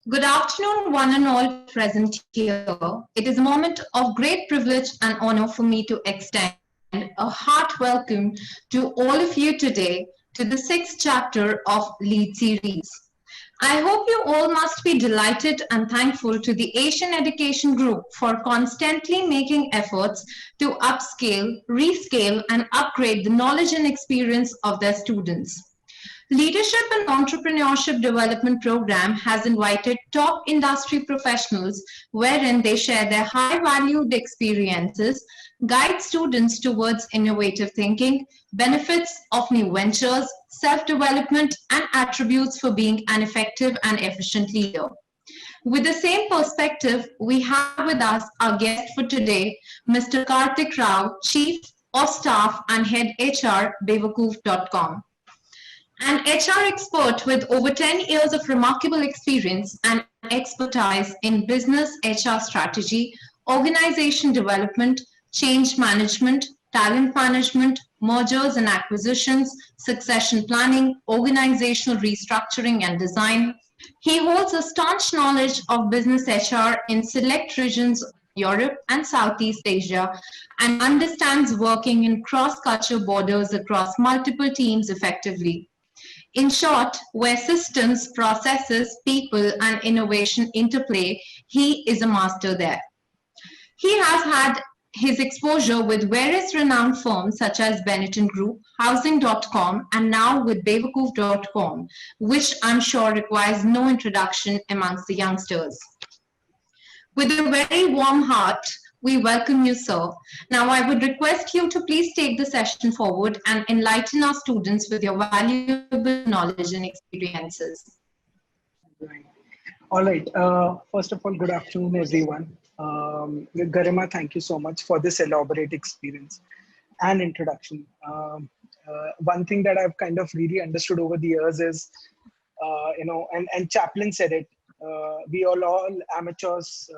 Good afternoon, one and all present here. It is a moment of great privilege and honor for me to extend a heart welcome to all of you today to the sixth chapter of Lead Series. I hope you all must be delighted and thankful to the Asian Education Group for constantly making efforts to upscale, rescale, and upgrade the knowledge and experience of their students. Leadership and Entrepreneurship Development Program has invited top industry professionals wherein they share their high-valued experiences, guide students towards innovative thinking, benefits of new ventures, self-development, and attributes for being an effective and efficient leader. With the same perspective, we have with us our guest for today, Mr. Kartik Rao, Chief of Staff and Head HR, Bewakoof.com. An HR expert with over 10 years of remarkable experience and expertise in business HR strategy, organization development, change management, talent management, mergers and acquisitions, succession planning, organizational restructuring and design. He holds a staunch knowledge of business HR in select regions of Europe and Southeast Asia and understands working in cross-culture borders across multiple teams effectively. In short, where systems, processes, people, and innovation interplay, he is a master there. He has had his exposure with various renowned firms such as Benetton Group, Housing.com, and now with Bewakoof.com, which I'm sure requires no introduction amongst the youngsters. With a very warm heart, we welcome you, sir. Now, I would request you to please take the session forward and enlighten our students with your valuable knowledge and experiences. Right. All right. First of all, good afternoon, everyone. Garima, thank you so much for this elaborate experience and introduction. One thing that I've kind of really understood over the years is, and Chaplin said it, we all amateurs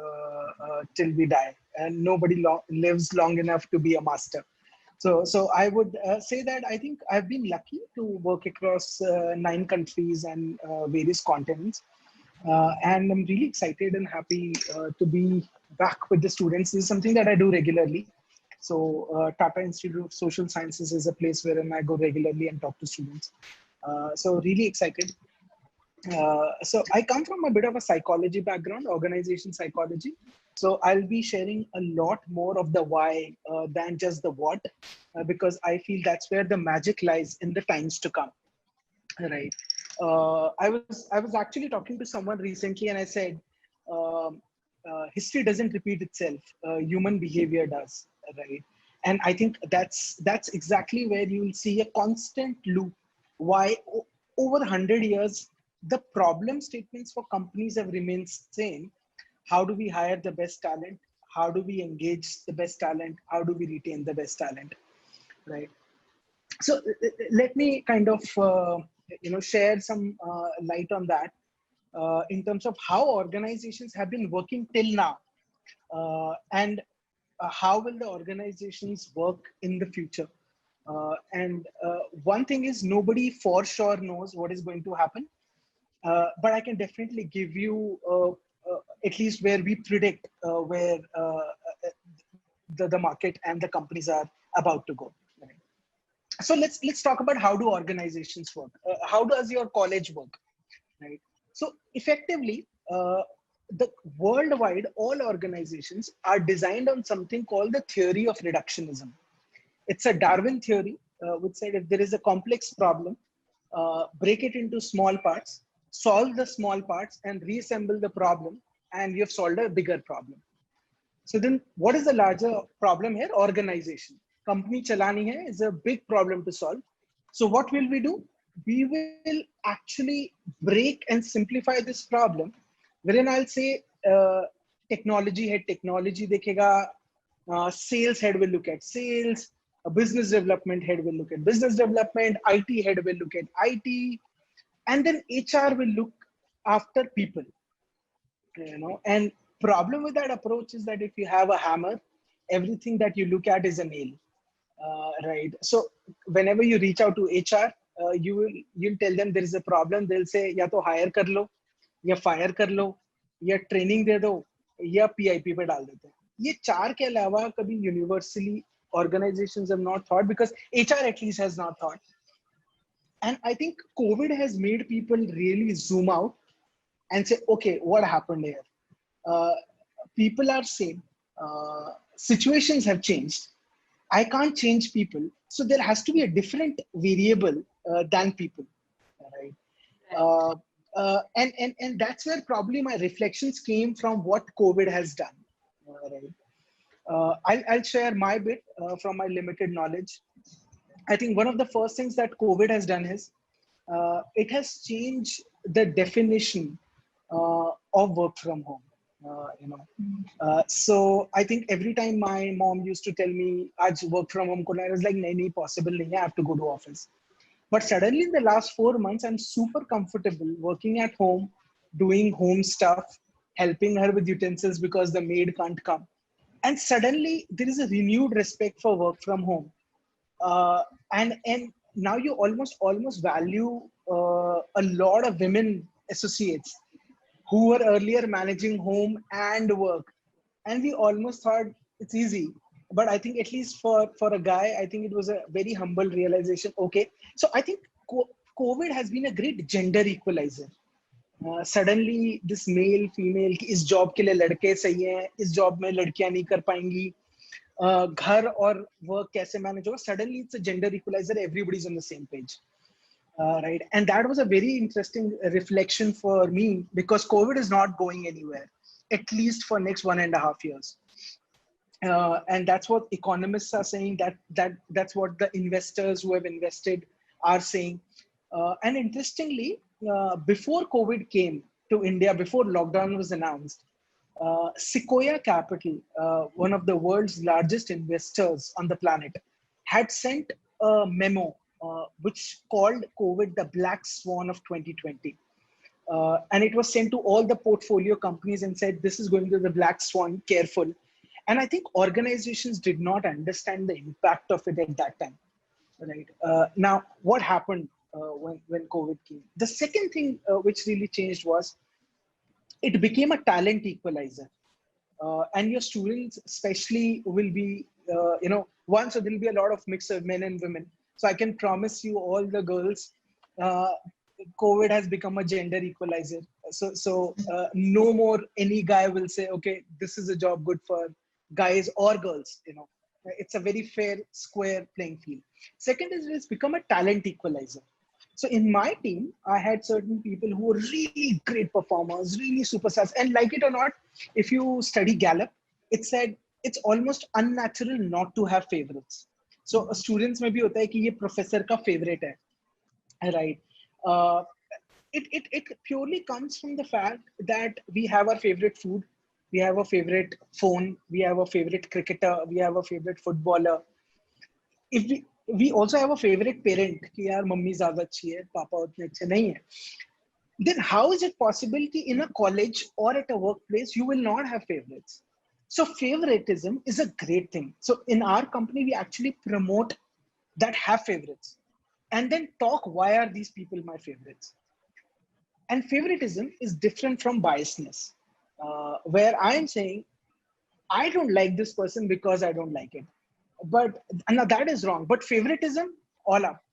till we die, and nobody lives long enough to be a master. So I would say that I think I've been lucky to work across 9 countries and various continents. And I'm really excited and happy to be back with the students. This is something that I do regularly. So Tata Institute of Social Sciences is a place wherein I go regularly and talk to students. So really excited. So I come from a bit of a psychology background, organization psychology. So I'll be sharing a lot more of the why than just the what, because I feel that's where the magic lies in the times to come. Right. I was actually talking to someone recently, and I said, history doesn't repeat itself. Human behavior does. Right. And I think that's exactly where you will see a constant loop. Why over 100 years, the problem statements for companies have remained same. How do we hire the best talent? How do we engage the best talent? How do we retain the best talent? Right. So let me kind of share some light on that in terms of how organizations have been working till now, and how will the organizations work in the future. And one thing is, nobody for sure knows what is going to happen, but I can definitely give you at least where we predict where the market and the companies are about to go. Right? So let's talk about how do organizations work. How does your college work? Right. So effectively, the worldwide, all organizations are designed on something called the theory of reductionism. It's a Darwin theory, which said if there is a complex problem, break it into small parts, solve the small parts, and reassemble the problem, and you have solved a bigger problem. So then what is the larger problem here? Organization. Company chalani hai is a big problem to solve. So what will we do? We will actually break and simplify this problem, wherein I'll say technology head technology dekhega, sales head will look at sales, a business development head will look at business development, IT head will look at IT, and then HR will look after people. And problem with that approach is that if you have a hammer, everything that you look at is a nail. Right. So whenever you reach out to HR, you'll tell them there is a problem. They'll say, ya to hire kar lo, या fire कर लो, या training दे दो, या PIP पे डाल देते हैं. ये चार के अलावा कभी universally organizations have not thought, because HR at least has not thought. And I think COVID has made people really zoom out and say, okay, what happened here? Uh, People are same. Situations have changed. I can't change people. So there has to be a different variable than people, right? Uh, and that's where probably my reflections came from what COVID has done. Right. I'll share my bit from my limited knowledge. I think one of the first things that COVID has done is it has changed the definition of work from home. So I think every time my mom used to tell me, "Aaj work from home," I was like, "Nahi, possible nahi, I have to go to office." But suddenly in the last 4 months, I'm super comfortable working at home, doing home stuff, helping her with utensils because the maid can't come. And suddenly there is a renewed respect for work from home. And now you almost value a lot of women associates who were earlier managing home and work, and we almost thought it's easy. But I think at least for a guy, I think it was a very humble realization. Okay, so I think COVID has been a great gender equalizer. Suddenly this male female कि इस job के लिए लड़के सही हैं, इस job में लड़कियां नहीं कर पाएंगी, घर और वर्क कैसे मैनेज होगा. Suddenly it's a gender equalizer, everybody's on the same page. Right, and that was a very interesting reflection for me, because COVID is not going anywhere, at least for next 1.5 years. And that's what economists are saying, that's what the investors who have invested are saying. And interestingly, before COVID came to India, before lockdown was announced, Sequoia Capital, one of the world's largest investors on the planet, had sent a memo which called COVID the black swan of 2020. And it was sent to all the portfolio companies and said, this is going to be the black swan, careful. And I think organizations did not understand the impact of it at that time. Right. Now, what happened when COVID came? The second thing which really changed was it became a talent equalizer. And your students especially will be, one, so there'll be a lot of mix of men and women. So I can promise you all the girls, COVID has become a gender equalizer. So no more any guy will say, okay, this is a job good for guys or girls, It's a very fair, square playing field. Second is it's become a talent equalizer. So in my team, I had certain people who were really great performers, really superstars. And like it or not, if you study Gallup, it said it's almost unnatural not to have favorites. So students में भी होता है कि ये professor का favorite है, right? It purely comes from the fact that we have our favorite food, we have a favorite phone, we have a favorite cricketer, we have a favorite footballer. If we also have a favorite parent कि यार mummy ज़्यादा अच्छी है, पापा उतने अच्छे नहीं है. Then how is it possible कि in a college or at a workplace you will not have favorites? So favoritism is a great thing. So in our company, we actually promote that have favorites and then talk why are these people my favorites. And favoritism is different from biasness, where I'm saying, I don't like this person because I don't like it. But now that is wrong. But favoritism, all up.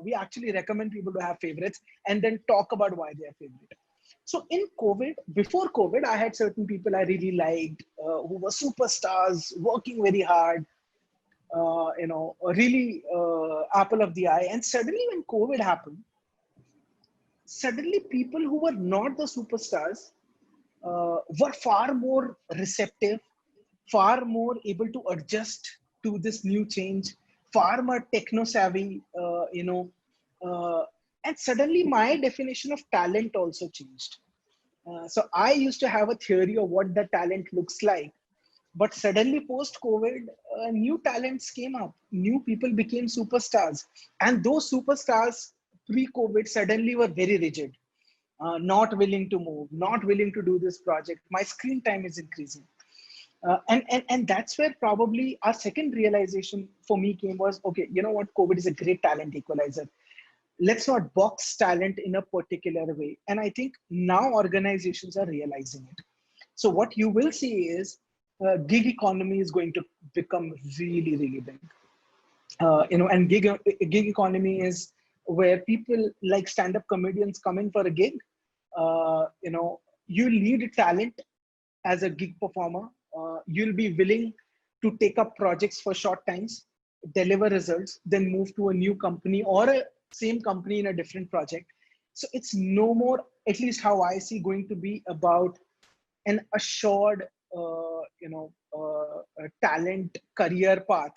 We actually recommend people to have favorites and then talk about why they are favorite. So in COVID, before COVID, I had certain people I really liked who were superstars, working very hard, really apple of the eye. And suddenly when COVID happened, suddenly people who were not the superstars were far more receptive, far more able to adjust to this new change, far more techno savvy, and suddenly my definition of talent also changed. So I used to have a theory of what the talent looks like, but suddenly post COVID, new talents came up, new people became superstars, and those superstars pre-COVID suddenly were very rigid, not willing to move, not willing to do this project. My screen time is increasing. And that's where probably our second realization for me came was, okay, you know what, COVID is a great talent equalizer. let's not box talent in a particular way. And I think now organizations are realizing it. So what you will see is gig economy is going to become really, really big. And gig economy is where people like stand-up comedians come in for a gig. You need talent as a gig performer. You'll be willing to take up projects for short times, deliver results, then move to a new company or a same company in a different project. So it's no more, at least how I see, going to be about an assured, talent career path.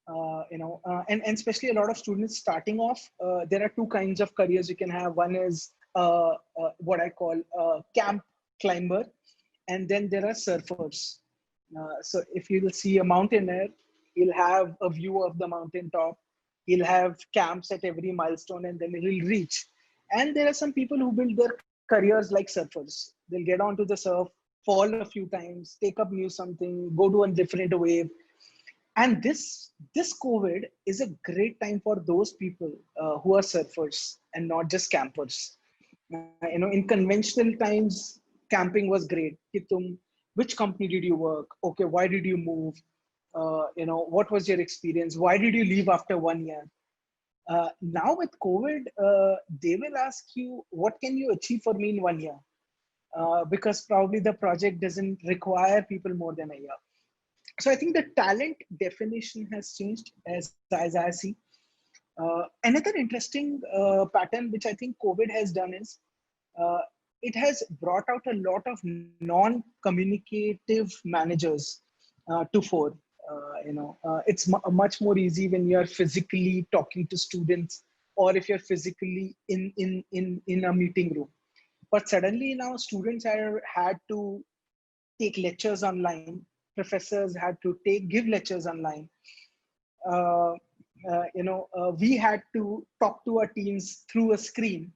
And especially a lot of students starting off, there are two kinds of careers you can have. One is what I call camp climber, and then there are surfers. So if you'll see a mountaineer, he'll have a view of the mountaintop. He'll have camps at every milestone, and then he'll reach. And there are some people who build their careers like surfers. They'll get onto the surf, fall a few times, take up new something, go to a different wave. And this COVID is a great time for those people who are surfers and not just campers. In conventional times, camping was great. Which company did you work? Okay, why did you move? What was your experience? Why did you leave after 1 year? Now with COVID, they will ask you, what can you achieve for me in 1 year? Because probably the project doesn't require people more than a year. So I think the talent definition has changed as I see. Another interesting pattern which I think COVID has done is uh, it has brought out a lot of non-communicative managers to fore. It's much more easy when you are physically talking to students, or if you're physically in a meeting room. But suddenly now students had to take lectures online. Professors had to give lectures online. Uh, we had to talk to our teams through a screen.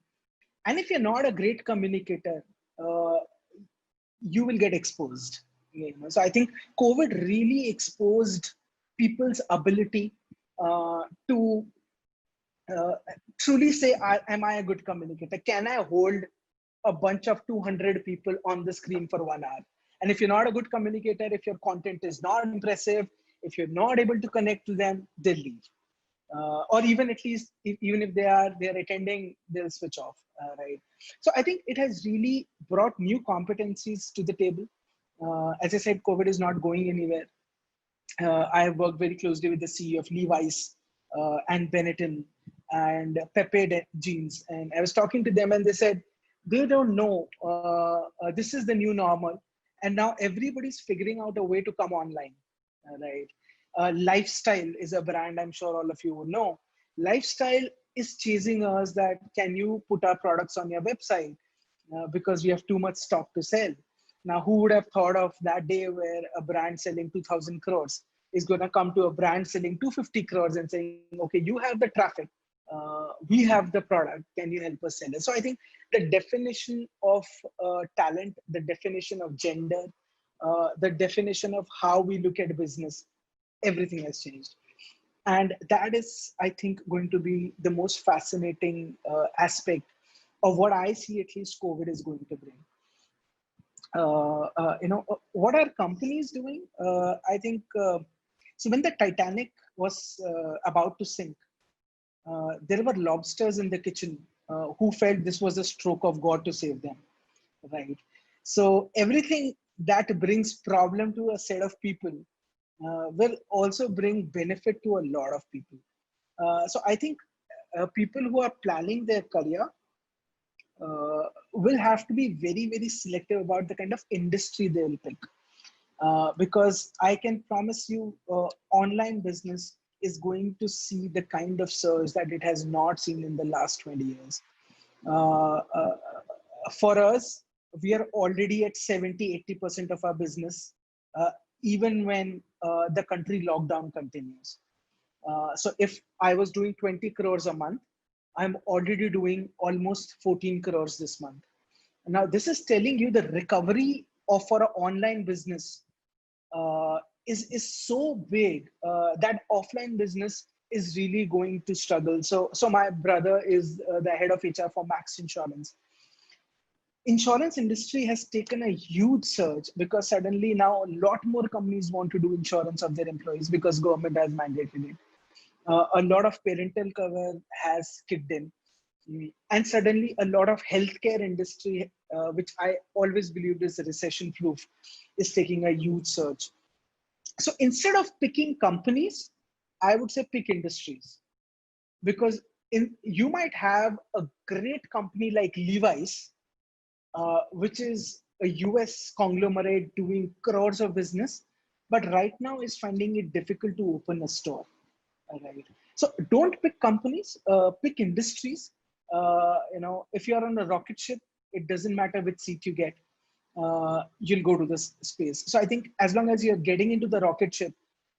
And if you're not a great communicator, uh, you will get exposed. So I think COVID really exposed people's ability to truly say, am I a good communicator? Can I hold a bunch of 200 people on the screen for 1 hour? And if you're not a good communicator, if your content is not impressive, if you're not able to connect to them, they'll leave. Or even at least, even if they're attending, they'll switch off, right? So I think it has really brought new competencies to the table. As I said, COVID is not going anywhere. I have worked very closely with the CEO of Levi's and Benetton and Pepe Jeans. And I was talking to them and they said, they don't know this is the new normal. And now everybody's figuring out a way to come online, right? Lifestyle is a brand I'm sure all of you would know. Lifestyle is chasing us that, can you put our products on your website? Because we have too much stock to sell. Now, who would have thought of that day where a brand selling 2,000 crores is going to come to a brand selling 250 crores and saying, okay, you have the traffic, we have the product, can you help us sell it? So I think the definition of talent, the definition of gender, the definition of how we look at business, everything has changed. And that is, I think, going to be the most fascinating aspect of what I see at least COVID is going to bring. What are companies doing? I think, so when the Titanic was about to sink, there were lobsters in the kitchen who felt this was a stroke of God to save them, right? So everything that brings problem to a set of people will also bring benefit to a lot of people. So I think people who are planning their career will have to be very, very selective about the kind of industry they will pick. Because I can promise you, online business is going to see the kind of surge that it has not seen in the last 20 years. Uh, uh, for us, we are already at 70-80% of our business, even when the country lockdown continues. So if I was doing 20 crores a month, I'm already doing almost 14 crores this month. Now, this is telling you the recovery of for an online business is so big that offline business is really going to struggle. So my brother is the head of HR for Max Insurance. Insurance industry has taken a huge surge because suddenly now a lot more companies want to do insurance of their employees because government has mandated it. A lot of parental cover has kicked in. And suddenly a lot of healthcare industry, which I always believed is recession proof, is taking a huge surge. So instead of picking companies, I would say pick industries, because you might have a great company like Levi's, which is a US conglomerate doing crores of business, but right now is finding it difficult to open a store. All right. So don't pick companies, pick industries. If you're on a rocket ship, it doesn't matter which seat you get. You'll go to this space. So I think as long as you're getting into the rocket ship,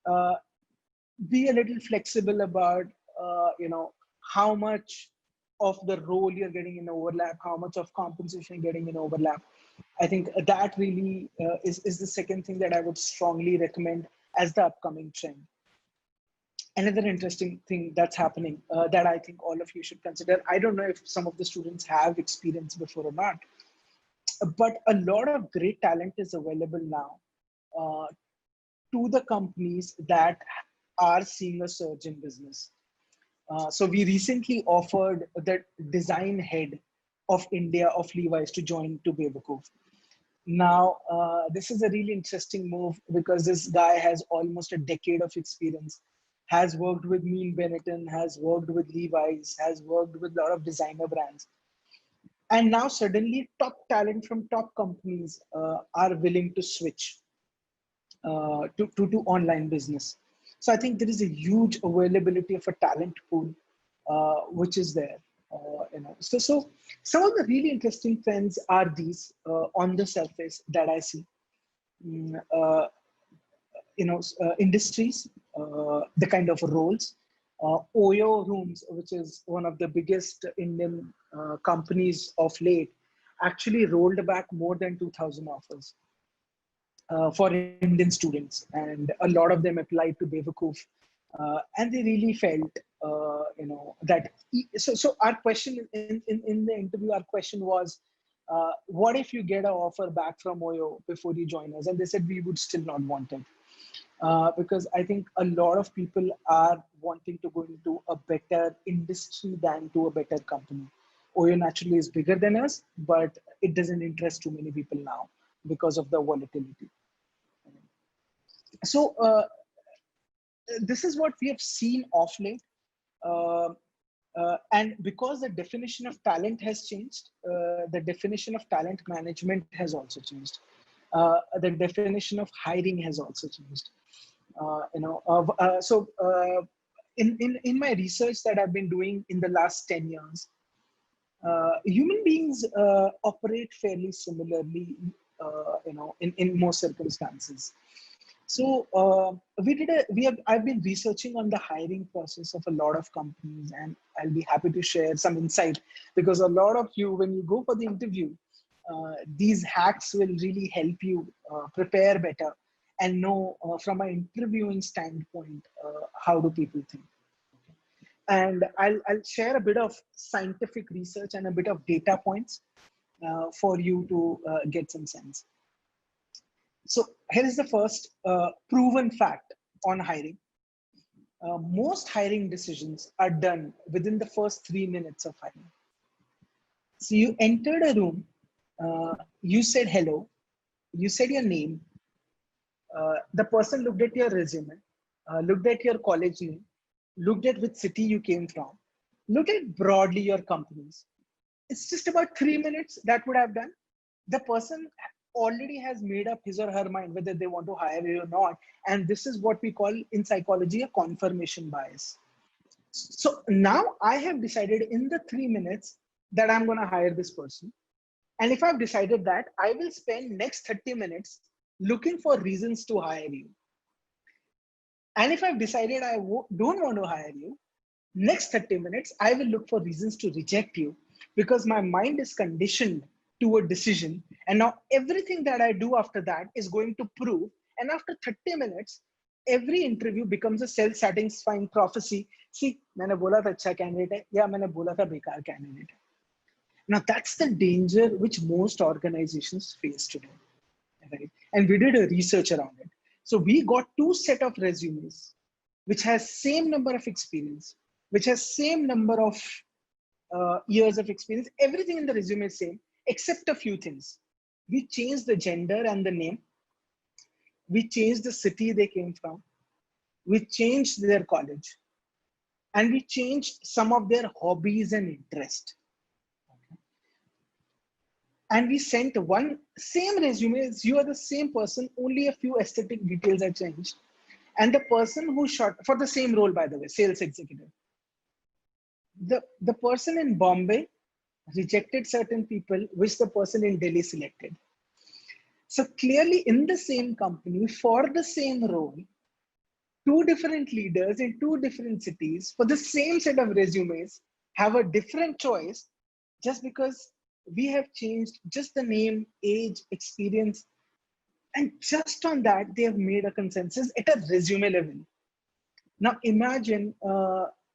uh, be a little flexible about, how much of the role you're getting in overlap, how much of compensation you're getting in overlap. I think that really is the second thing that I would strongly recommend as the upcoming trend. Another interesting thing that's happening that I think all of you should consider. I don't know if some of the students have experience before or not, but a lot of great talent is available now uh, to the companies that are seeing a surge in business. So we recently offered the design head of India of Levi's to join to Bewakoof. Now, this is a really interesting move because this guy has almost a decade of experience, has worked with Mean Benetton, has worked with Levi's, has worked with a lot of designer brands. And now suddenly top talent from top companies are willing to switch to online business. So I think there is a huge availability of a talent pool, which is there. So some of the really interesting trends are these on the surface that I see. Uh, Industries, the kind of roles. Oyo Rooms, which is one of the biggest Indian companies of late, actually rolled back more than 2,000 offers for Indian students, and a lot of them applied to Bewakoof, and they really felt, that. So our question in the interview, our question was, what if you get an offer back from Oyo before you join us? And they said we would still not want it. Because I think a lot of people are wanting to go into a better industry than to a better company. Oyo naturally is bigger than us, but it doesn't interest too many people now because of the volatility. So this is what we have seen of late. Uh, and because the definition of talent has changed, the definition of talent management has also changed. The definition of hiring has also changed. In my research that I've been doing in the last 10 years, human beings operate fairly similarly, in most circumstances. So I've been researching on the hiring process of a lot of companies, and I'll be happy to share some insight, because a lot of you, when you go for the interview, these hacks will really help you prepare better and know from an interviewing standpoint, how do people think. And I'll share a bit of scientific research and a bit of data points for you to get some sense. So here is the first proven fact on hiring. Most hiring decisions are done within the first 3 minutes of hiring. So you entered a room, you said hello, you said your name, the person looked at your resume, looked at your college name, looked at which city you came from, looked at broadly your companies. It's just about 3 minutes that would have done. The person already has made up his or her mind whether they want to hire you or not. And this is what we call in psychology a confirmation bias. So now I have decided in the 3 minutes that I'm going to hire this person. And if I've decided that, I will spend next 30 minutes looking for reasons to hire you. And if I've decided I don't want to hire you, next 30 minutes, I will look for reasons to reject you, because my mind is conditioned to a decision. And now everything that I do after that is going to prove. And after 30 minutes, every interview becomes a self-satisfying prophecy. See, मैंने बोला था अच्छा candidate है या मैंने बोला था बेकार candidate है. Now that's the danger which most organizations face today, right? And we did a research around it. So we got two set of resumes which has same number of experience, which has same number of years of experience. Everything in the resume is same except a few things. We changed the gender and the name. We changed the city they came from. We changed their college. And we changed some of their hobbies and interest. And we sent one same resume. You are the same person, only a few aesthetic details are changed. And the person who shot for the same role, by the way, sales executive, the person in Bombay rejected certain people, which the person in Delhi selected. So clearly in the same company for the same role, two different leaders in two different cities for the same set of resumes have a different choice just because we have changed just the name, age, experience. And just on that, they have made a consensus at a resume level. Now imagine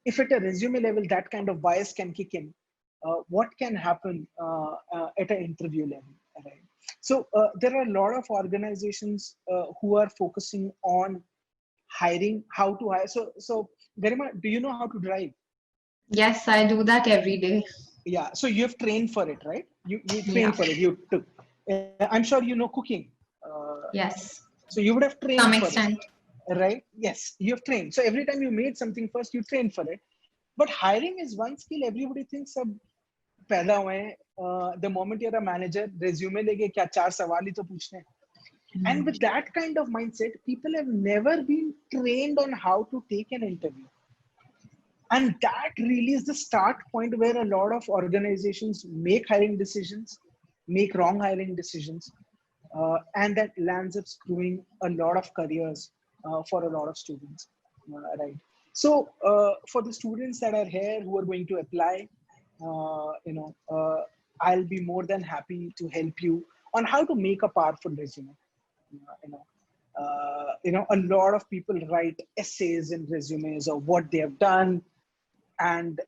if at a resume level, that kind of bias can kick in, what can happen at an interview level, right? So there are a lot of organizations who are focusing on hiring, how to hire. So Garima, do you know how to drive? Yes, I do that every day. Yeah, so you have trained for it, right? You Yeah. trained for it. You took. I'm sure you know cooking. Yes. So you would have To some trained for it, extent. right? Yes, you have trained. So every time you made something first, you trained for it. But hiring is one skill everybody thinks अब पैदा हुए हैं. The moment you're a manager, resume लेके क्या चार सवाल ही तो पूछने हैं. And with that kind of mindset, people have never been trained on how to take an interview. And that really is the start point where a lot of organizations make hiring decisions, make wrong hiring decisions, and that lands up screwing a lot of careers for a lot of students, right? So for the students that are here who are going to apply, I'll be more than happy to help you on how to make a powerful resume. A lot of people write essays and resumes of what they have done and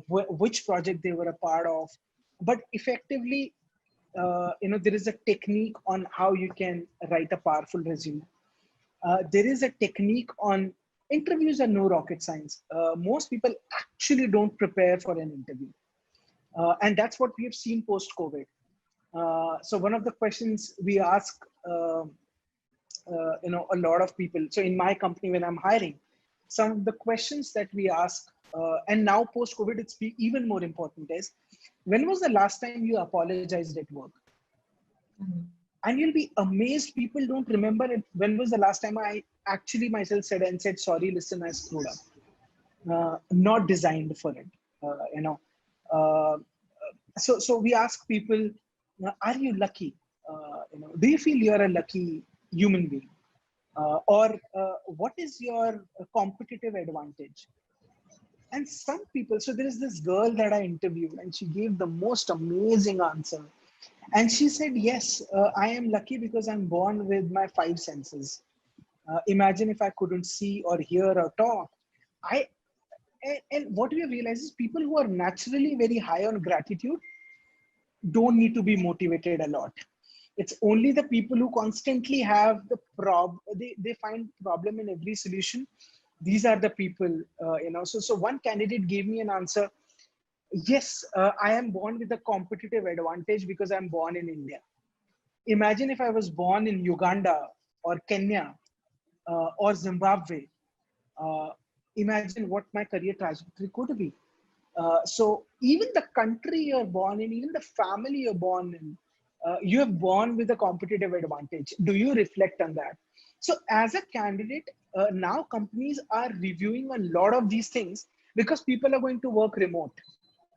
which project they were a part of. But effectively, there is a technique on how you can write a powerful resume. There is a technique on interviews are no rocket science. Most people actually don't prepare for an interview. And that's what we have seen post-COVID. So one of the questions we ask, a lot of people. So in my company, when I'm hiring, some of the questions that we ask, and now post-COVID, it's even more important is, when was the last time you apologized at work? And you'll be amazed people don't remember it. When was the last time I actually myself said, sorry, listen, I screwed up. Not designed for it, So we ask people, are you lucky? Do you feel you're a lucky human being? Or what is your competitive advantage? And some people, so there is this girl that I interviewed and she gave the most amazing answer. And she said, yes, I am lucky because I'm born with my five senses. Imagine if I couldn't see or hear or talk. And what we have realized is people who are naturally very high on gratitude don't need to be motivated a lot. It's only the people who constantly have the they find problem in every solution. These are the people, So one candidate gave me an answer. Yes, I am born with a competitive advantage because I'm born in India. Imagine if I was born in Uganda or Kenya or Zimbabwe. Imagine what my career trajectory could be. So even the country you're born in, even the family you're born in, you are born with a competitive advantage. Do you reflect on that? So as a candidate, now companies are reviewing a lot of these things because people are going to work remote.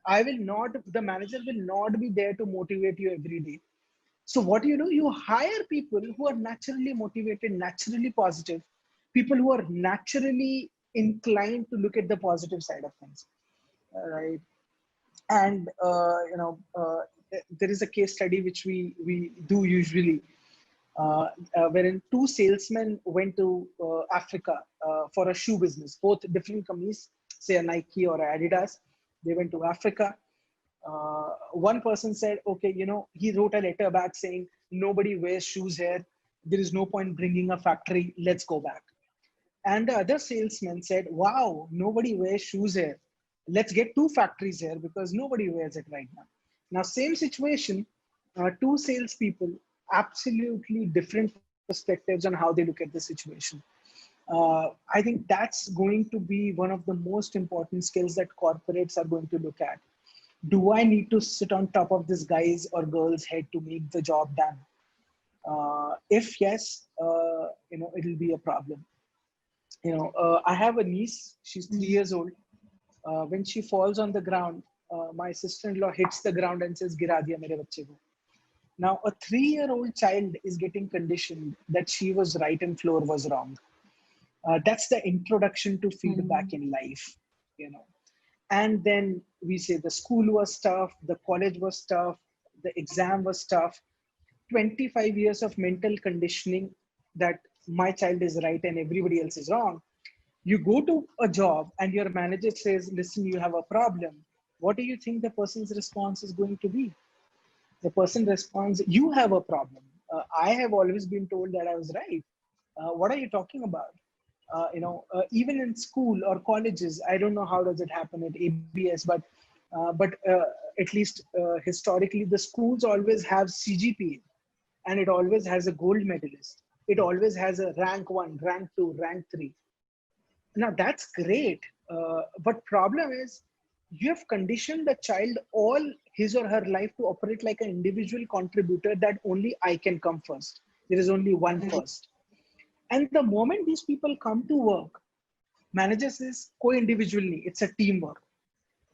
The manager will not be there to motivate you every day. So what do? You hire people who are naturally motivated, naturally positive, people who are naturally inclined to look at the positive side of things, right? And there is a case study which we do usually. wherein two salesmen went to Africa for a shoe business, both different companies, say a Nike or a Adidas. They went to Africa. One person said, okay, he wrote a letter back saying, nobody wears shoes here. There is no point bringing a factory. Let's go back. And the other salesman said, wow, nobody wears shoes here. Let's get two factories here because nobody wears it right now. Now, same situation, two salespeople, absolutely different perspectives on how they look at the situation. I think that's going to be one of the most important skills that corporates are going to look at. Do I need to sit on top of this guy's or girl's head to make the job done? If yes, it'll be a problem. I have a niece, she's 3 years old. When she falls on the ground, my sister-in-law hits the ground and says, Gira diya mere bachche ko. Now, a 3-year-old child is getting conditioned that she was right and floor was wrong. That's the introduction to feedback in life. And then we say the school was tough, the college was tough, the exam was tough. 25 years of mental conditioning that my child is right and everybody else is wrong. You go to a job and your manager says, listen, you have a problem. What do you think the person's response is going to be? The person responds, you have a problem. I have always been told that I was right. What are you talking about? Even in school or colleges, I don't know how does it happen at ABS, but at least historically, the schools always have CGPA, and it always has a gold medalist. It always has a rank 1, rank 2, rank 3. Now that's great, but problem is you have conditioned the child all his or her life to operate like an individual contributor that only I can come first. There is only one first. And the moment these people come to work, managers is co-individually, it's a teamwork.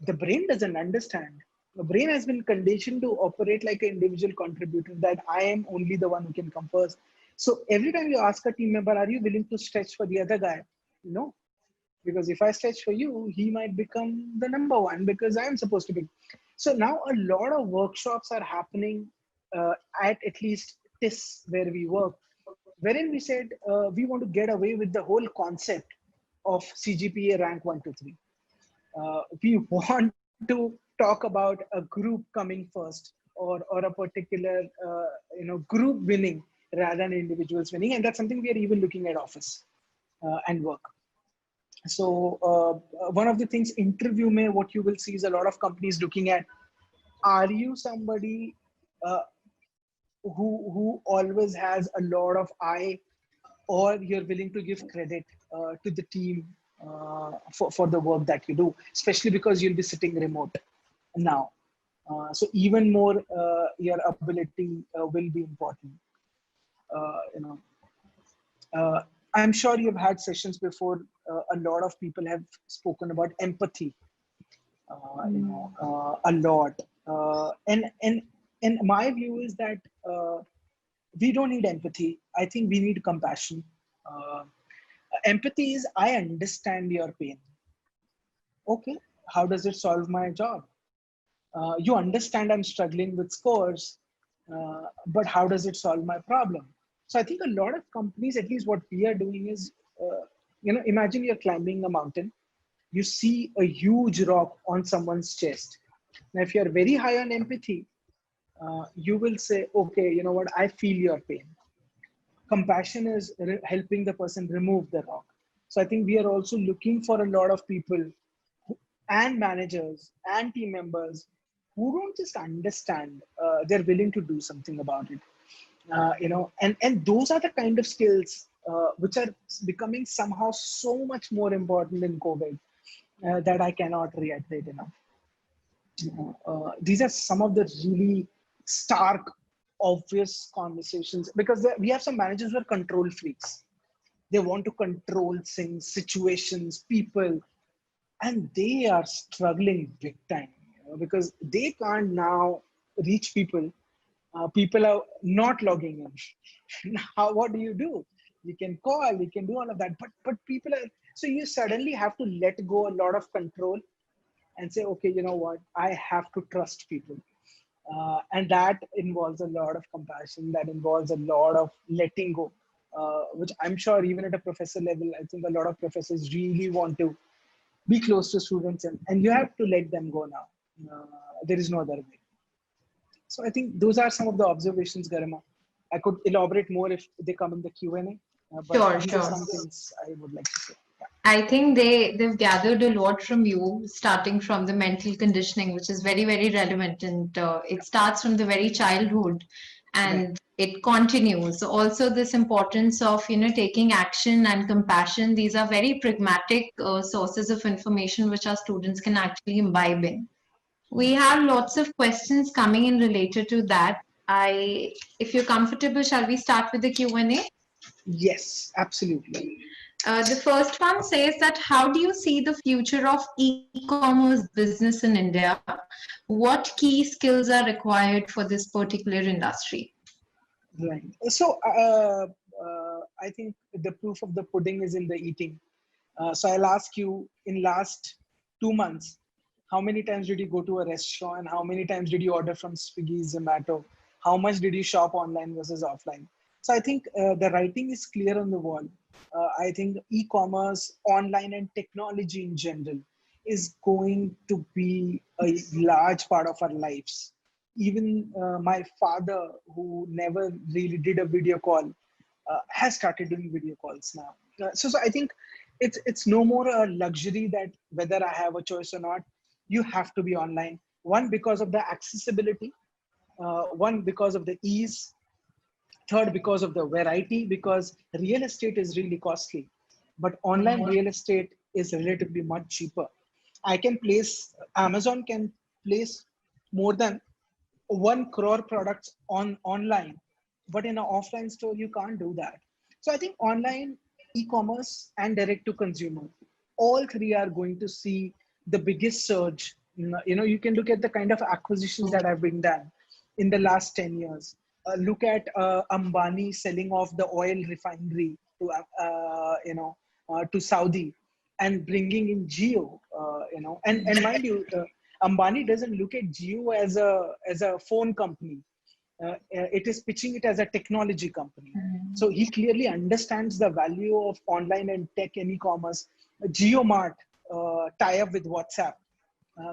The brain doesn't understand. The brain has been conditioned to operate like an individual contributor that I am only the one who can come first. So every time you ask a team member, are you willing to stretch for the other guy? No, because if I stretch for you, he might become the number one because I'm supposed to be. So now a lot of workshops are happening at least TIS where we work, wherein we said we want to get away with the whole concept of CGPA rank 1 to 3. We want to talk about a group coming first or a particular group winning rather than individuals winning, and that's something we are even looking at office and work. So one of the things interview may what you will see is a lot of companies looking at, are you somebody who always has a lot of I, or you're willing to give credit to the team for the work that you do, especially because you'll be sitting remote now. So even more your ability will be important. Uh, you know, I'm sure you've had sessions before. A lot of people have spoken about empathy, a lot. And my view is that we don't need empathy. I think we need compassion. Uh, Empathy is I understand your pain. Okay, how does it solve my job? You understand I'm struggling with scores, but how does it solve my problem? So I think a lot of companies, at least what we are doing is, imagine you're climbing a mountain, you see a huge rock on someone's chest. Now, if you're very high on empathy, you will say, okay, you know what, I feel your pain. Compassion is helping the person remove the rock. So I think we are also looking for a lot of people and managers and team members who don't just understand, they're willing to do something about it. And those are the kind of skills which are becoming somehow so much more important in COVID that I cannot reiterate enough. These are some of the really stark, obvious conversations, because we have some managers who are control freaks. They want to control things, situations, people, and they are struggling big time, because they can't now reach people. People are not logging in. Now, what do? You can call, you can do all of that, but people are, so you suddenly have to let go a lot of control and say, okay, you know what, I have to trust people. And that involves a lot of compassion, that involves a lot of letting go, which I'm sure even at a professor level, I think a lot of professors really want to be close to students, and you have to let them go now. There is no other way. So I think those are some of the observations, Garima. I could elaborate more if they come in the Q&A, but Sure, these are sure. some things I would like to say. I think they've gathered a lot from you, starting from the mental conditioning, which is very, very relevant, and it starts from the very childhood, Right. and it continues. Also, this importance of taking action and compassion. These are very pragmatic sources of information which our students can actually imbibe in. We have lots of questions coming in related to that. If you're comfortable, shall we start with the Q&A? Yes, absolutely. The first one says that how do you see the future of e-commerce business in India? What key skills are required for this particular industry? Right. So I think the proof of the pudding is in the eating. So I'll ask you, in last 2 months, how many times did you go to a restaurant? How many times did you order from Swiggy, Zomato? How much did you shop online versus offline? So I think the writing is clear on the wall. I think e-commerce, online, and technology in general is going to be a large part of our lives. Even my father, who never really did a video call, has started doing video calls now. So I think it's no more a luxury that whether I have a choice or not, you have to be online. One, because of the accessibility. One, because of the ease. Third, because of the variety, because real estate is really costly, but online real estate is relatively much cheaper. Amazon can place more than 1 crore products on online, but in an offline store, you can't do that. So I think online, e-commerce, and direct to consumer, all three are going to see the biggest surge. You can look at the kind of acquisitions that have been done in the last 10 years. Look at Ambani selling off the oil refinery to Saudi and bringing in Geo. And mind you, Ambani doesn't look at Geo as a phone company. It is pitching it as a technology company. So he clearly understands the value of online and tech and e-commerce. GeoMart tie up with WhatsApp.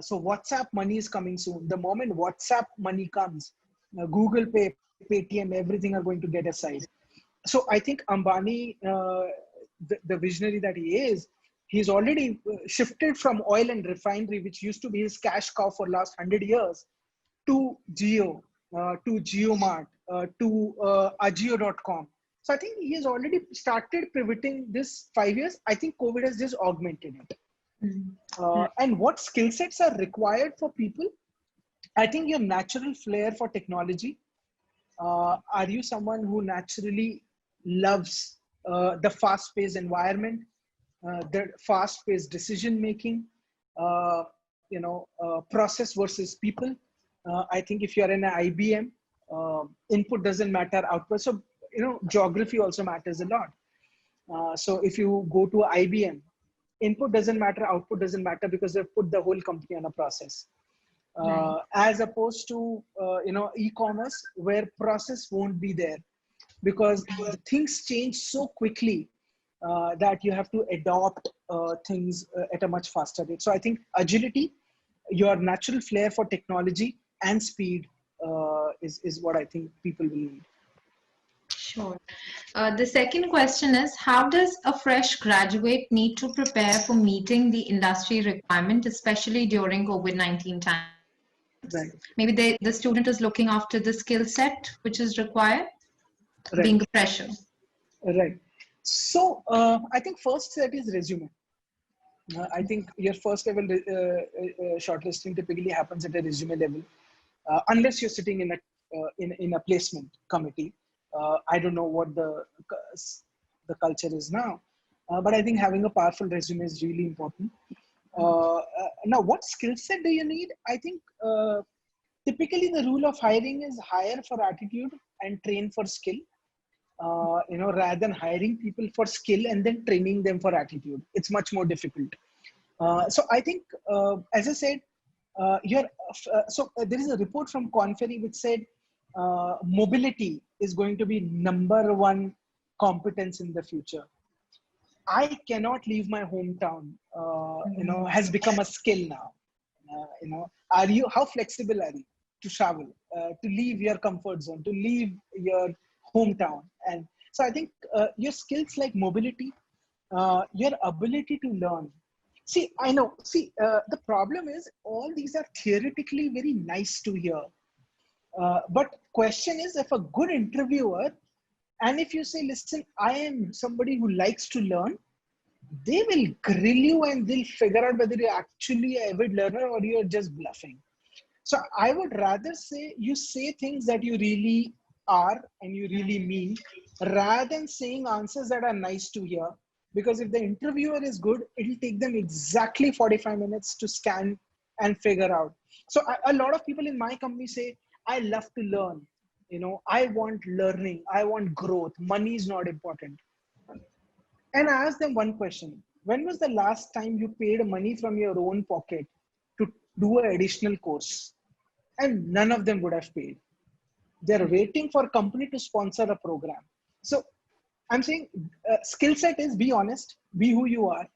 So WhatsApp money is coming soon. The moment WhatsApp money comes, Google Pay, Paytm, everything are going to get aside. So I think Ambani, the visionary that he is, he's already shifted from oil and refinery, which used to be his cash cow for last 100 years, to Geo, to GeoMart, to Agio.com. So I think he has already started pivoting this 5 years. I think COVID has just augmented it. And what skill sets are required for people? I think your natural flair for technology. Are you someone who naturally loves the fast-paced environment, the fast-paced decision-making, process versus people? I think if you're in an IBM, input doesn't matter, output. So, geography also matters a lot. So if you go to IBM, input doesn't matter, output doesn't matter, because they've put the whole company on a process. As opposed to e-commerce, where process won't be there, because the things change so quickly that you have to adopt things at a much faster rate. So I think agility, your natural flair for technology, and speed is what I think people will need. Sure. The second question is, how does a fresh graduate need to prepare for meeting the industry requirement, especially during COVID-19 times? Right. Maybe the student is looking after the skill set which is required, Right. being a fresher. Right. So I think first set is resume. I think your first level shortlisting typically happens at a resume level, unless you're sitting in a placement committee. I don't know what the culture is now, but I think having a powerful resume is really important. Now, what skill set do you need? I think typically the rule of hiring is hire for attitude and train for skill. Rather than hiring people for skill and then training them for attitude, it's much more difficult. So I think, as I said, there is a report from Conferry which said mobility is going to be number one competence in the future. I cannot leave my hometown, has become a skill now. How flexible are you to travel, to leave your comfort zone, to leave your hometown? And so I think your skills like mobility, your ability to learn. The problem is all these are theoretically very nice to hear. But question is, if a good interviewer, and if you say, listen, I am somebody who likes to learn, they will grill you and they'll figure out whether you're actually an avid learner or you're just bluffing. So I would rather say you say things that you really are and you really mean, rather than saying answers that are nice to hear. Because if the interviewer is good, it'll take them exactly 45 minutes to scan and figure out. So a lot of people in my company say, I love to learn. I want learning. I want growth. Money is not important. And I asked them one question. When was the last time you paid money from your own pocket to do an additional course? And none of them would have paid. They're waiting for a company to sponsor a program. So I'm saying skill set is be honest, be who you are,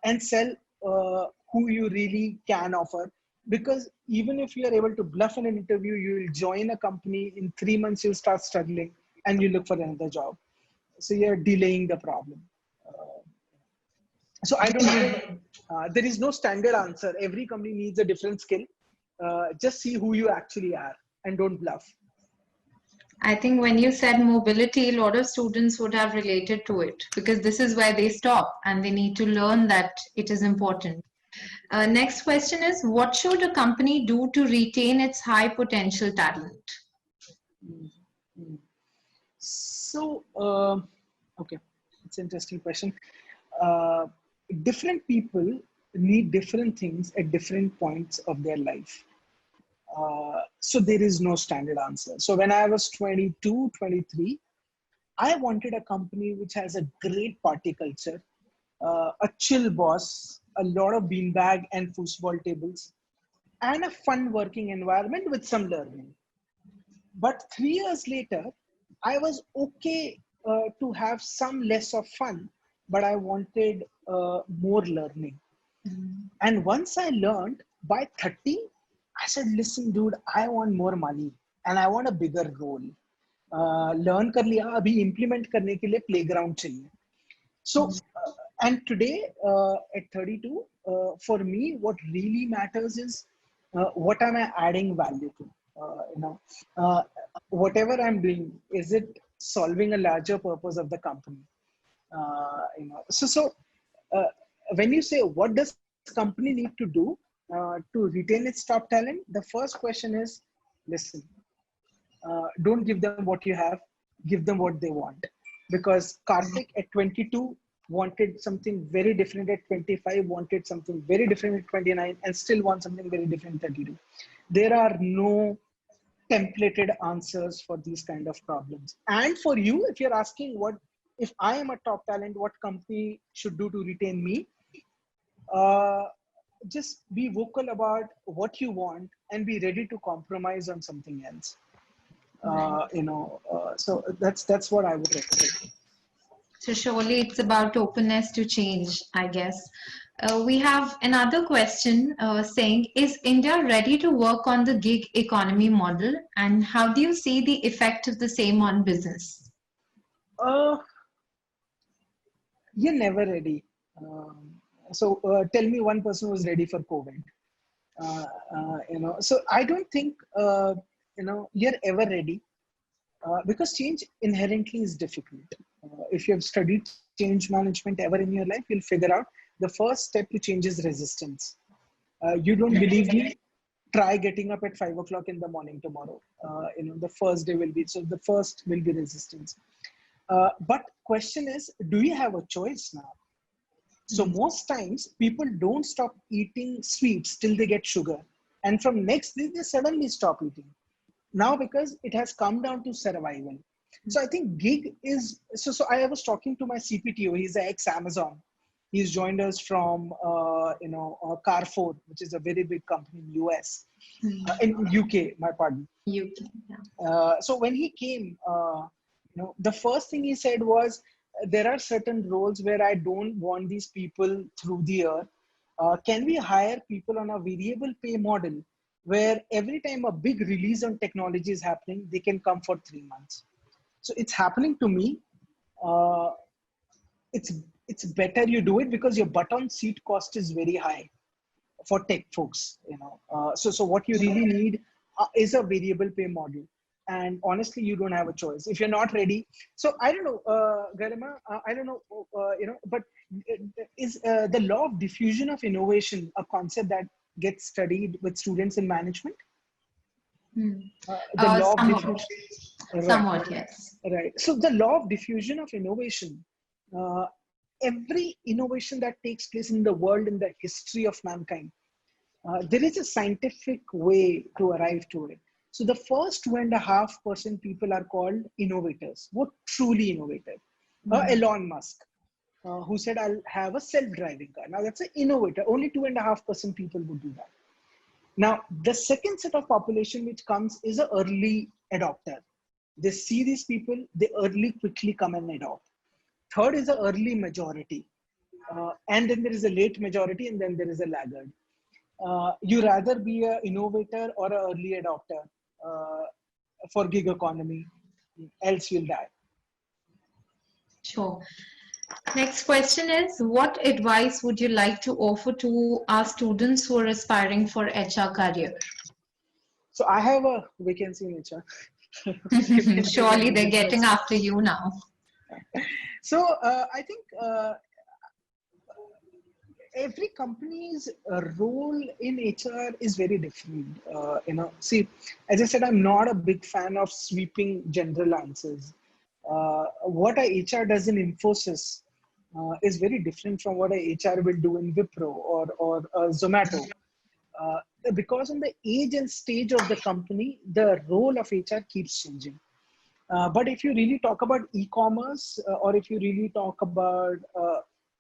and sell who you really can offer. Because even if you are able to bluff in an interview, you will join a company, in 3 months you'll start struggling and you look for another job. So you're delaying the problem. So I don't think there is no standard answer. Every company needs a different skill. Just see who you actually are and don't bluff. I think when you said mobility, a lot of students would have related to it because this is where they stop and they need to learn that it is important. Next question is, what should a company do to retain its high potential talent? So, okay, it's an interesting question. Different people need different things at different points of their life. So there is no standard answer. So when I was 22, 23, I wanted a company which has a great party culture, a chill boss, a lot of beanbag and foosball tables, and a fun working environment with some learning. But 3 years later, I was okay to have some less of fun, but I wanted more learning. And once I learned, by 30, I said, listen, dude, I want more money and I want a bigger role. Learn कर लिया, अभी implement करने के लिए playground चाहिए. So, and today at 32, for me, what really matters is what am I adding value to? Whatever I'm doing, is it solving a larger purpose of the company? So when you say what does company need to do to retain its top talent, the first question is, listen, don't give them what you have, give them what they want. Because Kartik at 22 wanted something very different at 25, wanted something very different at 29, and still wants something very different at 32. There are no templated answers for these kind of problems. And for you, if you're asking what, if I am a top talent, what company should do to retain me? Just be vocal about what you want and be ready to compromise on something else. So that's what I would recommend. So surely it's about openness to change, I guess. We have another question saying, is India ready to work on the gig economy model? And how do you see the effect of the same on business? You're never ready. So tell me one person who's ready for COVID. So I don't think, you're ever ready because change inherently is difficult. If you have studied change management ever in your life, you'll figure out the first step to change is resistance. You don't believe me? Try getting up at 5 o'clock in the morning tomorrow. The first day will be, so the first will be resistance. But question is, do you have a choice now? So most times people don't stop eating sweets till they get sugar. And from next day, they suddenly stop eating. Now, because it has come down to survival. So I think gig is, so I was talking to my CPTO, he's an ex-Amazon. He's joined us from, Carrefour, which is a very big company in US, in UK, my pardon. You can, yeah. So when he came, the first thing he said was, there are certain roles where I don't want these people through the year. Can we hire people on a variable pay model where every time a big release on technology is happening, they can come for 3 months? So it's happening to me. Uh, it's better you do it because your button seat cost is very high for tech folks. So what you really need is a variable pay model, and honestly you don't have a choice if you're not ready. So I don't know, Garima, I don't know, but is the law of diffusion of innovation a concept that gets studied with students in management? The law of Somewhat, diffusion, right? somewhat, yes. Right. So the law of diffusion of innovation, uh, every innovation that takes place in the world, in the history of mankind, there is a scientific way to arrive to it. So the first 2.5% people are called innovators. What truly innovative? Elon Musk, who said, I'll have a self-driving car. Now that's an innovator. Only 2.5% people would do that. Now, the second set of population which comes is an early adopter. They see these people, they early quickly come and adopt. Third is an early majority. And then there is a late majority, and then there is a laggard. You rather be an innovator or an early adopter for gig economy, else you'll die. Sure. Next question is, what advice would you like to offer to our students who are aspiring for HR career? So I have a vacancy in HR. Surely they're getting after you now. So I think every company's role in HR is very different. See, as I said, I'm not a big fan of sweeping general answers. What a HR does in Infosys is very different from what a HR will do in Wipro or Zomato. Because on the age and stage of the company, the role of HR keeps changing. But if you really talk about e-commerce, or if you really talk about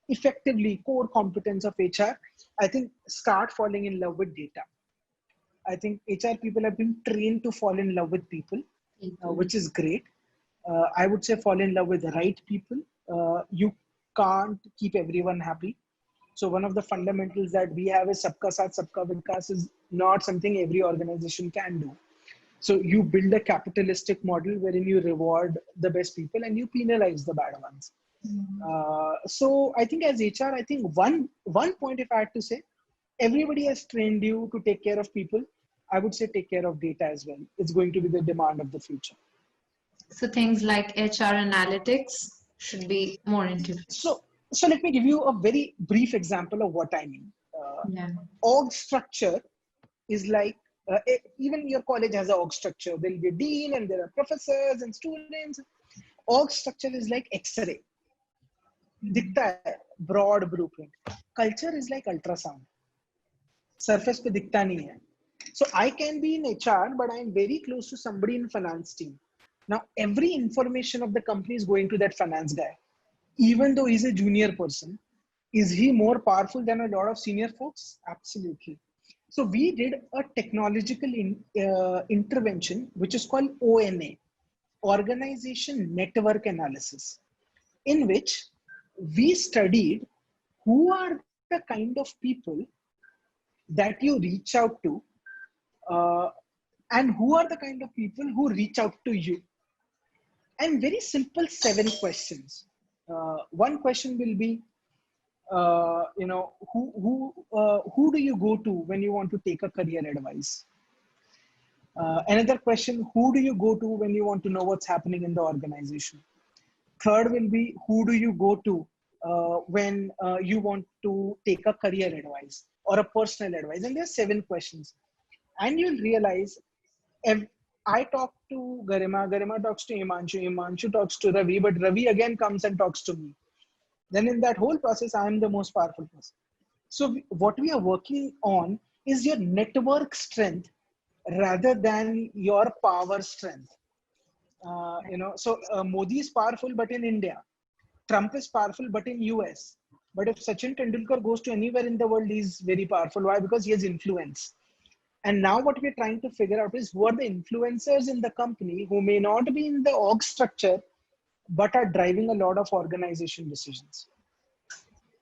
effectively core competence of HR, I think start falling in love with data. I think HR people have been trained to fall in love with people, which is great. I would say fall in love with the right people. You can't keep everyone happy. So one of the fundamentals that we have is sabka saath, sabka vikas is not something every organization can do. So you build a capitalistic model wherein you reward the best people and you penalize the bad ones. So I think as HR, I think one point, if I had to say, everybody has trained you to take care of people. I would say take care of data as well. It's going to be the demand of the future. So things like HR analytics should be more into. So let me give you a very brief example of what I mean. Org structure is like, even your college has an org structure. There will be a dean and there are professors and students. Org structure is like X-ray. Dikhta hai, broad blueprint. Culture is like ultrasound. Surface pe dikhta nahi hai. So I can be in HR, but I am very close to somebody in finance team. Now, every information of the company is going to that finance guy. Even though he's a junior person, is he more powerful than a lot of senior folks? Absolutely. So we did a technological intervention, which is called ONA, Organization Network Analysis, in which we studied who are the kind of people that you reach out to, and who are the kind of people who reach out to you. And very simple 7 questions. One question will be, who do you go to when you want to take a career advice? Another question, who do you go to when you want to know what's happening in the organization? Third will be, who do you go to when you want to take a career advice or a personal advice? And there's 7 questions. And you'll realize, I talk to Garima, Garima talks to Imanshu, Imanshu talks to Ravi, but Ravi again comes and talks to me. Then in that whole process, I am the most powerful person. So what we are working on is your network strength rather than your power strength. So Modi is powerful, but in India. Trump is powerful, but in US. But if Sachin Tendulkar goes to anywhere in the world, he's very powerful. Why? Because he has influence. And now what we're trying to figure out is who are the influencers in the company who may not be in the org structure, but are driving a lot of organization decisions.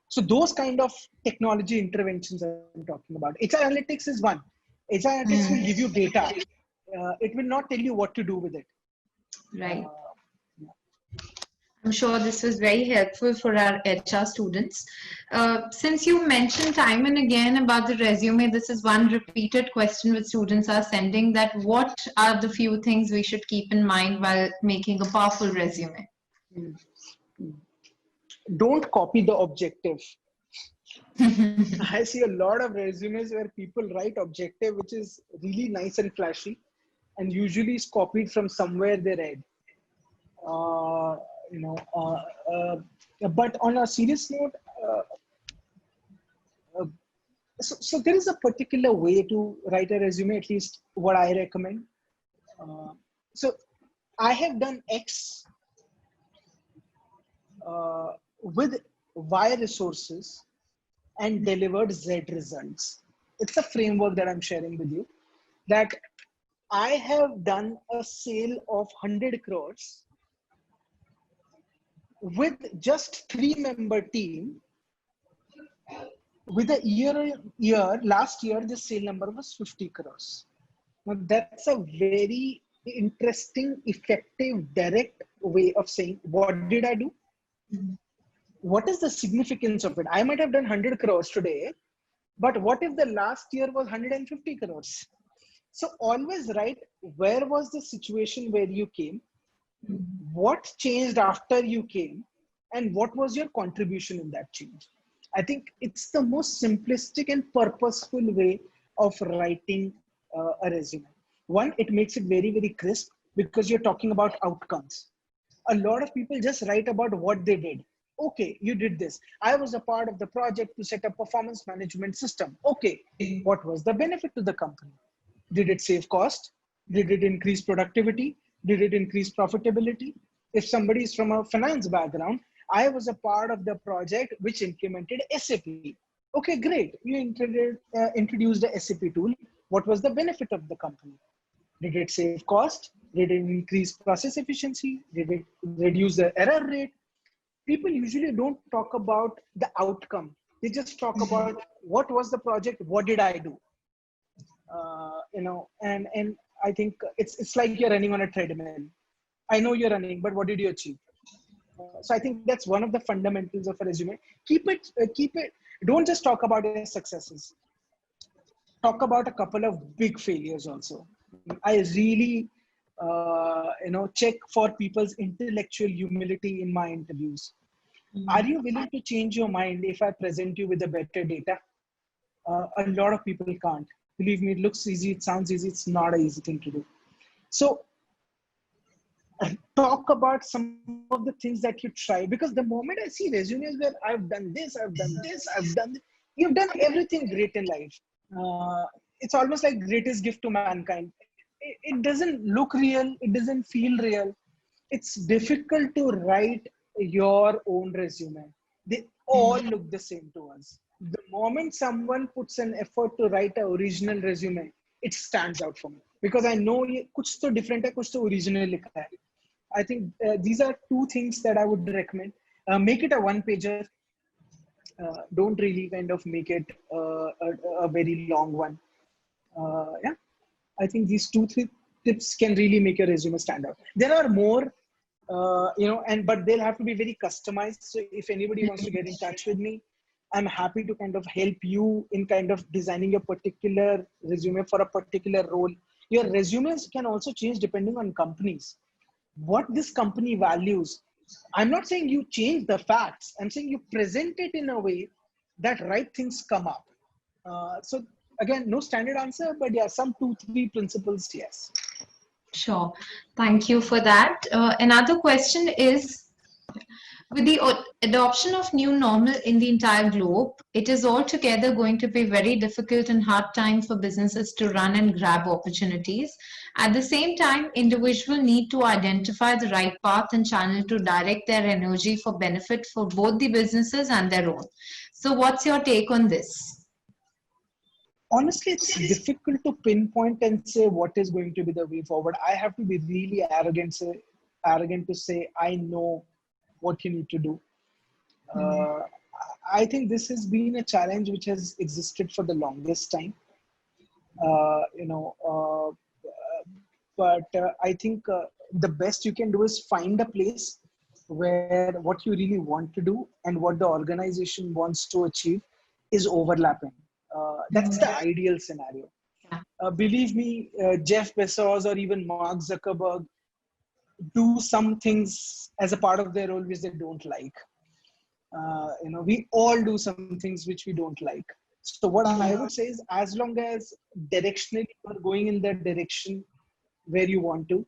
So those kind of technology interventions I'm talking about. HR analytics is one. HR analytics will give you data. It will not tell you what to do with it. Right. I'm sure this was very helpful for our HR students. Since you mentioned time and again about the resume, this is one repeated question which students are sending, that what are the few things we should keep in mind while making a powerful resume? Don't copy the objective. I see a lot of resumes where people write objective, which is really nice and flashy, and usually is copied from somewhere they read. But on a serious note, so there is a particular way to write a resume, at least what I recommend. So I have done X with Y resources and delivered Z results. It's a framework that I'm sharing with you, that I have done a sale of 100 crores with just 3-member team. With a last year, the sale number was 50 crores. Now that's a very interesting, effective, direct way of saying, what did I do? What is the significance of it? I might have done 100 crores today, but what if the last year was 150 crores? So always write, where was the situation where you came? What changed after you came? And what was your contribution in that change? I think it's the most simplistic and purposeful way of writing a resume. One, it makes it very, very crisp because you're talking about outcomes. A lot of people just write about what they did. Okay, you did this. I was a part of the project to set up performance management system. Okay, what was the benefit to the company? Did it save cost? Did it increase productivity? Did it increase profitability? If somebody is from a finance background, I was a part of the project which implemented SAP. Okay, great. You introduced the SAP tool. What was the benefit of the company? Did it save cost? Did it increase process efficiency? Did it reduce the error rate? People usually don't talk about the outcome. They just talk about what was the project? What did I do? And I think it's like you're running on a treadmill. I know you're running, but what did you achieve? So I think that's one of the fundamentals of a resume. Keep it. Don't just talk about your successes. Talk about a couple of big failures also. I really, check for people's intellectual humility in my interviews. Are you willing to change your mind if I present you with a better data? A lot of people can't. Believe me, it looks easy, it sounds easy, it's not an easy thing to do. So talk about some of the things that you try, because the moment I see resumes where I've done this, I've done this, I've done this, you've done everything great in life. It's almost like greatest gift to mankind. It doesn't look real. It doesn't feel real. It's difficult to write your own resume. They all look the same to us. The moment someone puts an effort to write an original resume, it stands out for me because I know कुछ तो different है, कुछ तो original लिखा है. I think these are two things that I would recommend. Make it a one-pager. Don't really kind of make it a very long one. Yeah, I think these 2-3 tips can really make your resume stand out. There are more, but they'll have to be very customized. So if anybody wants to get in touch with me, I'm happy to kind of help you in kind of designing your particular resume for a particular role. Your resumes can also change depending on companies. What this company values. I'm not saying you change the facts. I'm saying you present it in a way that right things come up. So again, no standard answer, but yeah, some 2-3 principles, yes. Sure. Thank you for that. Another question is, With the adoption of new normal in the entire globe, it is altogether going to be very difficult and hard time for businesses to run and grab opportunities. At the same time, individuals need to identify the right path and channel to direct their energy for benefit for both the businesses and their own. So what's your take on this? Honestly, it's difficult to pinpoint and say what is going to be the way forward. I have to be really arrogant to say I know what you need to do. Uh, I think this has been a challenge which has existed for the longest time. Uh, you know, uh, but I think the best you can do is find a place where what you really want to do and what the organization wants to achieve is overlapping. That's the ideal scenario. Believe me, Jeff Bezos or even Mark Zuckerberg do some things as a part of their role which they don't like. We all do some things which we don't like. So what I would say is, as long as directionally you are going in that direction where you want to,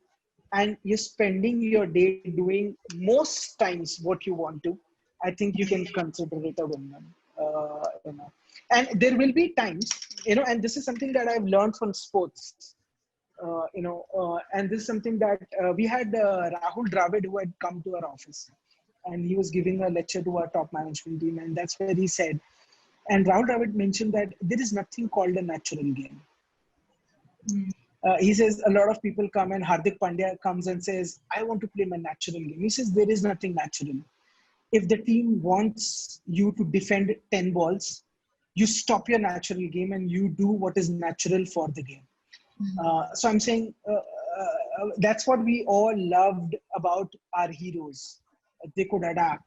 and you're spending your day doing most times what you want to, I think you can consider it a win-win. And there will be times, and this is something that I've learned from sports. And this is something that we had Rahul Dravid who had come to our office, and he was giving a lecture to our top management team, and that's where he said, and Rahul Dravid mentioned that there is nothing called a natural game. He says a lot of people come and Hardik Pandya comes and says, I want to play my natural game. He says there is nothing natural. If the team wants you to defend 10 balls, you stop your natural game and you do what is natural for the game. So I'm saying that's what we all loved about our heroes. They could adapt.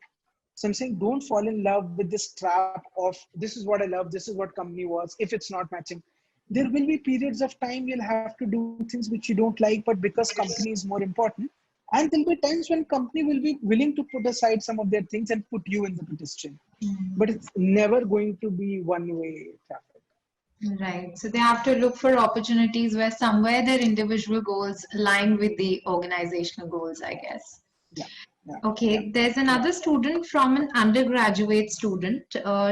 So I'm saying don't fall in love with this trap of this is what I love, this is what company was. If it's not matching, there will be periods of time you'll have to do things which you don't like, but because company is more important. And there'll be times when company will be willing to put aside some of their things and put you in the pedestrian. But it's never going to be one-way traffic. Right. So they have to look for opportunities where somewhere their individual goals align with the organizational goals, I guess. Yeah. Okay, there's another student from an undergraduate student.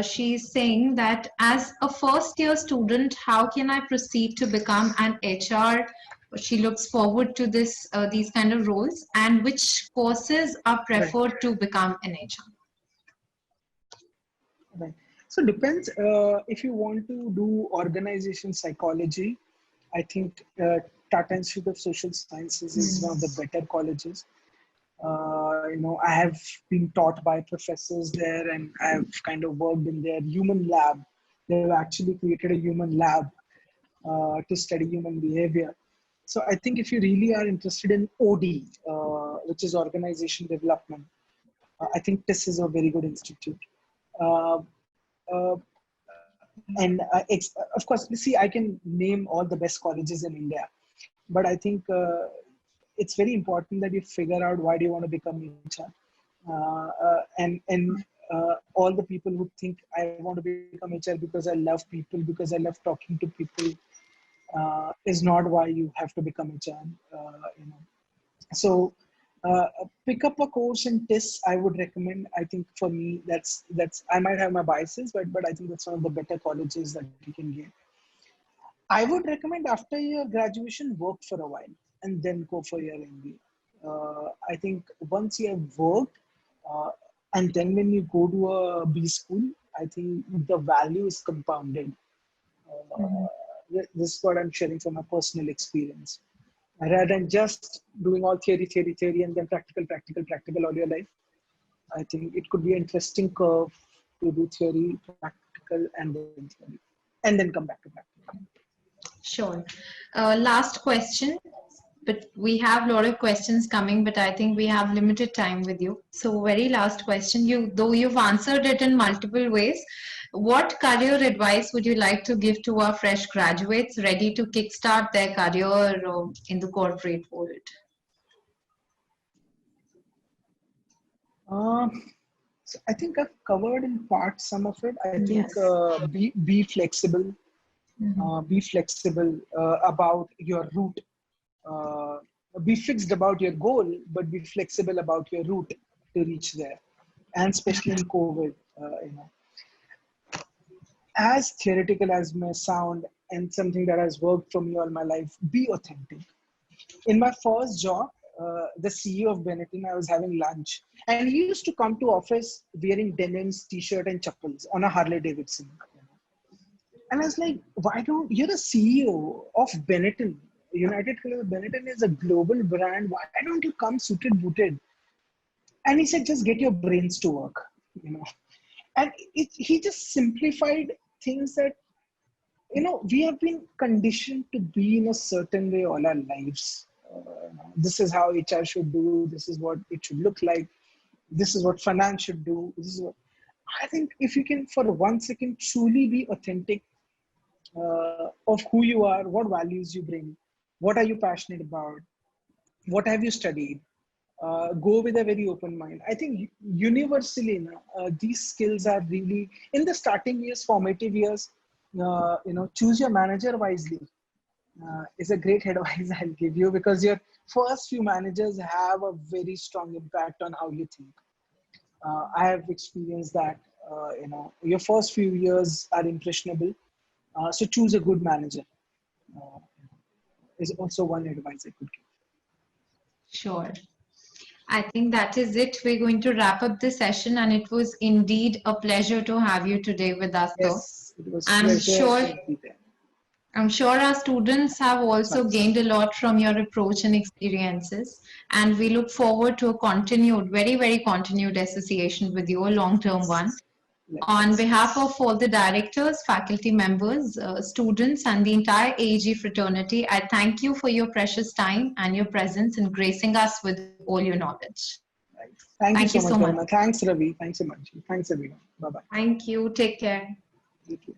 She's saying that as a first year student, how can I proceed to become an HR? She looks forward to these kind of roles, and which courses are preferred to become an HR? Right. So it depends. If you want to do organization psychology, I think Tata Institute of Social Sciences is one of the better colleges. I have been taught by professors there, and I've kind of worked in their human lab. They've actually created a human lab to study human behavior. So I think if you really are interested in OD, which is organization development, I think this is a very good institute. Of course, see, I can name all the best colleges in India, but I think it's very important that you figure out why do you want to become HR. All the people who think I want to become HR because I love people, because I love talking to people, is not why you have to become HR. So pick up a course in TIS. I would recommend. I think for me, that's I might have my biases, but I think that's one of the better colleges that you can get. I would recommend after your graduation, work for a while and then go for your MBA. I think once you have worked, and then when you go to a B school, I think the value is compounded. This is what I'm sharing from my personal experience. Rather than just doing all theory, and then practical all your life, I think it could be an interesting curve to do theory, practical, and then come back to practical. Sure. Last question, but we have a lot of questions coming, but I think we have limited time with you. So very last question, though you've answered it in multiple ways, what career advice would you like to give to our fresh graduates ready to kickstart their career in the corporate world? So I think I've covered in part some of it. I think be flexible. Be flexible about your route. Be fixed about your goal, but be flexible about your route to reach there. and especially in COVID, as theoretical as may sound and something that has worked for me all my life, be authentic. In my first job, the CEO of Benetton, I was having lunch, and he used to come to office wearing denims, t-shirt, and chappals on a Harley Davidson. And I was like, why don't you're the CEO of Benetton, United Kingdom of Benetton is a global brand. Why don't you come suited, booted? And he said, just get your brains to work, you know. And he just simplified things that, we have been conditioned to be in a certain way all our lives. This is how HR should do. This is what it should look like. This is what finance should do. This is what I think. If you can, for 1 second, truly be authentic of who you are, what values you bring, what are you passionate about, what have you studied. Go with a very open mind. I think universally, these skills are really in the starting years, formative years. Choose your manager wisely. Is a great advice I'll give you, because your first few managers have a very strong impact on how you think. I have experienced that. Your first few years are impressionable. So choose a good manager. Is also one advice I could give. Sure. I think that is it. We're going to wrap up this session, and it was indeed a pleasure to have you today with us, sir. Yes, it was a pleasure to be there. I'm sure our students have also Thanks. gained a lot from your approach and experiences, and we look forward to a continued, very, very continued association with you, a long-term one. On behalf of all the directors, faculty members, students, and the entire AG fraternity, I thank you for your precious time and your presence in gracing us with all your knowledge. Thank you so much, Garima. Thanks, Ravi. Thanks so much. Thanks, everyone. Bye-bye. Thank you. Take care. You too.